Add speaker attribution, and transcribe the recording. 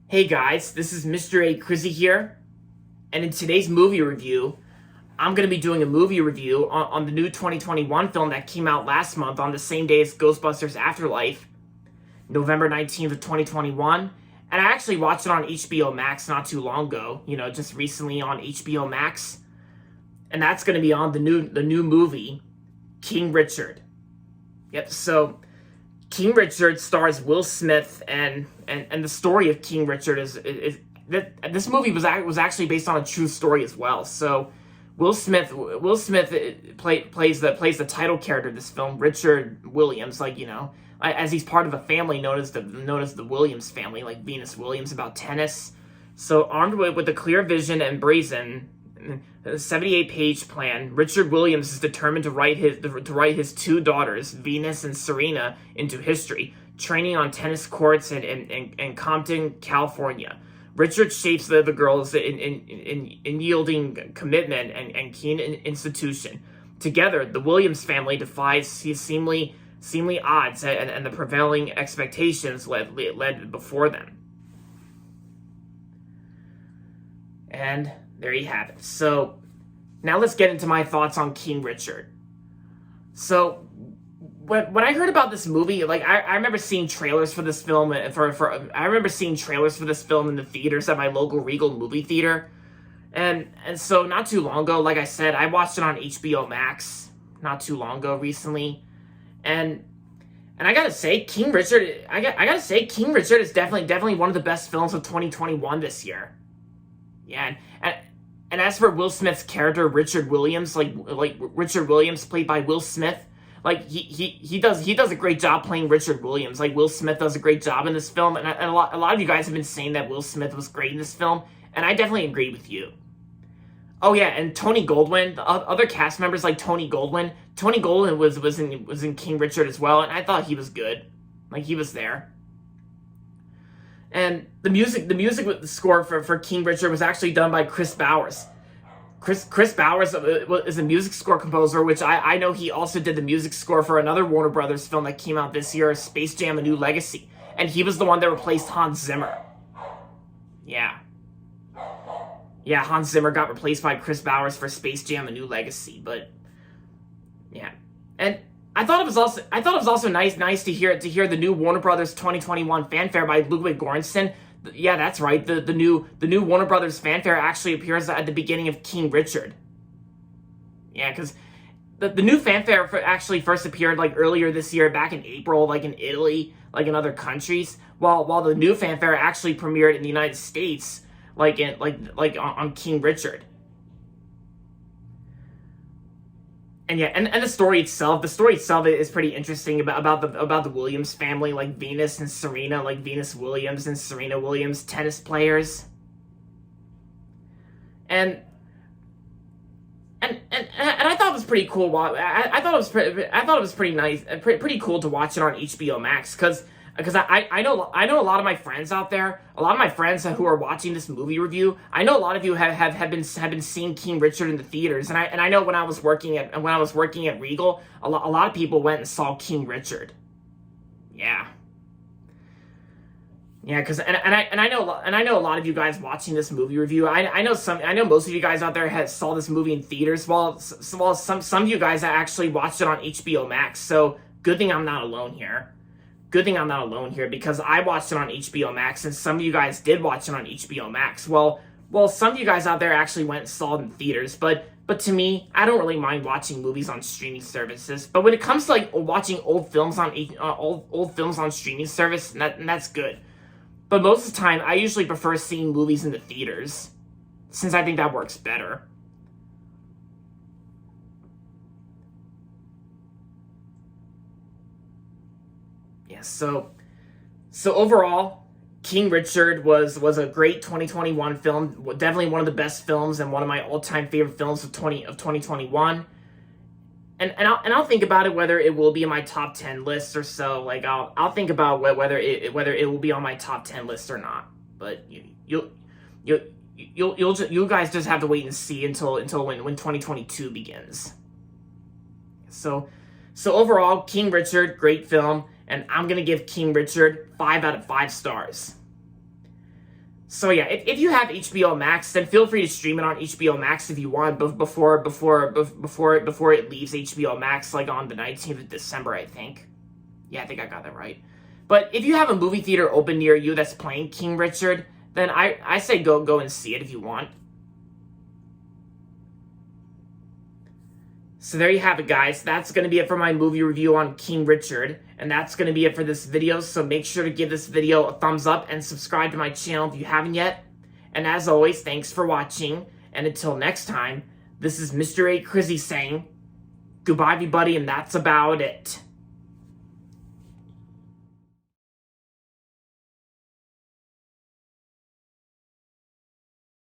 Speaker 1: Hey guys, this is Mr. A. Crizzy here, and in today's movie review, I'm going to be doing a movie review on the new 2021 film that came out last month on the same day as Ghostbusters Afterlife, November 19th of 2021, and I actually watched it on HBO Max not too long ago, just recently on HBO Max, and that's going to be on the new movie, King Richard. Yep, so King Richard stars Will Smith, and the story of King Richard is that this movie was actually based on a true story as well. So Will Smith plays the title character of this film, Richard Williams, as he's part of a family known as the Williams family, like Venus Williams, about tennis. So armed with a clear vision and brazen 78-page plan, Richard Williams is determined to write his two daughters, Venus and Serena, into history, training on tennis courts in Compton, California. Richard shapes the girls in yielding commitment and keen institution. Together, the Williams family defies his seemly odds and the prevailing expectations led before them. And there you have it. So now let's get into my thoughts on King Richard. So when I heard about this movie, I remember seeing trailers for this film I remember seeing trailers for this film in the theaters at my local Regal movie theater. And so not too long ago, like I said, I watched it on HBO Max not too long ago recently. And I gotta say, King Richard is definitely one of the best films of 2021 this year. Yeah, and as for Will Smith's character, Richard Williams, like Richard Williams, played by Will Smith, he does a great job playing Richard Williams. Like, Will Smith does a great job in this film, and a lot of you guys have been saying that Will Smith was great in this film, and I definitely agree with you. Oh yeah, and Tony Goldwyn, the other cast members like Tony Goldwyn was in King Richard as well, and I thought he was good. Like, he was there. And the music with the score for King Richard was actually done by Chris Bowers. Chris Bowers is a music score composer, which I know he also did the music score for another Warner Brothers film that came out this year, Space Jam: A New Legacy. And he was the one that replaced Hans Zimmer. Yeah, Hans Zimmer got replaced by Chris Bowers for Space Jam: A New Legacy. But yeah, and I thought it was also nice to hear the new Warner Brothers 2021 fanfare by Ludwig Göransson. Yeah, that's right. The new Warner Brothers fanfare actually appears at the beginning of King Richard. Yeah, because the new fanfare actually first appeared earlier this year, back in April, in Italy, in other countries, while the new fanfare actually premiered in the United States, on King Richard. And yeah, and the story itself is pretty interesting about the Williams family, like Venus and Serena, like Venus Williams and Serena Williams, tennis players. And I thought it was pretty cool. I thought it was pretty nice, pretty cool to watch it on HBO Max, because I know a lot of my friends out there, a lot of my friends who are watching this movie review. I know a lot of you have been seeing King Richard in the theaters, and I know when I was working at Regal, a lot of people went and saw King Richard. Yeah. Yeah, because I know a lot of you guys watching this movie review. I know most of you guys out there saw this movie in theaters, while some of you guys actually watched it on HBO Max. So good thing I'm not alone here. Because I watched it on HBO Max, and some of you guys did watch it on HBO Max. Well, some of you guys out there actually went and saw it in theaters, but to me, I don't really mind watching movies on streaming services. But when it comes to watching old films on streaming service, that's good. But most of the time, I usually prefer seeing movies in the theaters, since I think that works better. Yeah, so overall, King Richard was a great 2021 film. Definitely one of the best films, and one of my all-time favorite films of 2021. And I'll think about it whether it will be in my top 10 list or so. I'll think about whether it will be on my top 10 list or not. But you guys just have to wait and see until when 2022 begins. So overall, King Richard, great film. And I'm going to give King Richard 5 out of 5 stars. So yeah, if you have HBO Max, then feel free to stream it on HBO Max if you want, before it leaves HBO Max, like on the 19th of December, I think. Yeah, I think I got that right. But if you have a movie theater open near you that's playing King Richard, then I say go and see it if you want. So there you have it, guys. That's going to be it for my movie review on King Richard. And that's going to be it for this video. So make sure to give this video a thumbs up and subscribe to my channel if you haven't yet. And as always, thanks for watching. And until next time, this is Mr. A. Crizzy saying goodbye, everybody, and that's about it.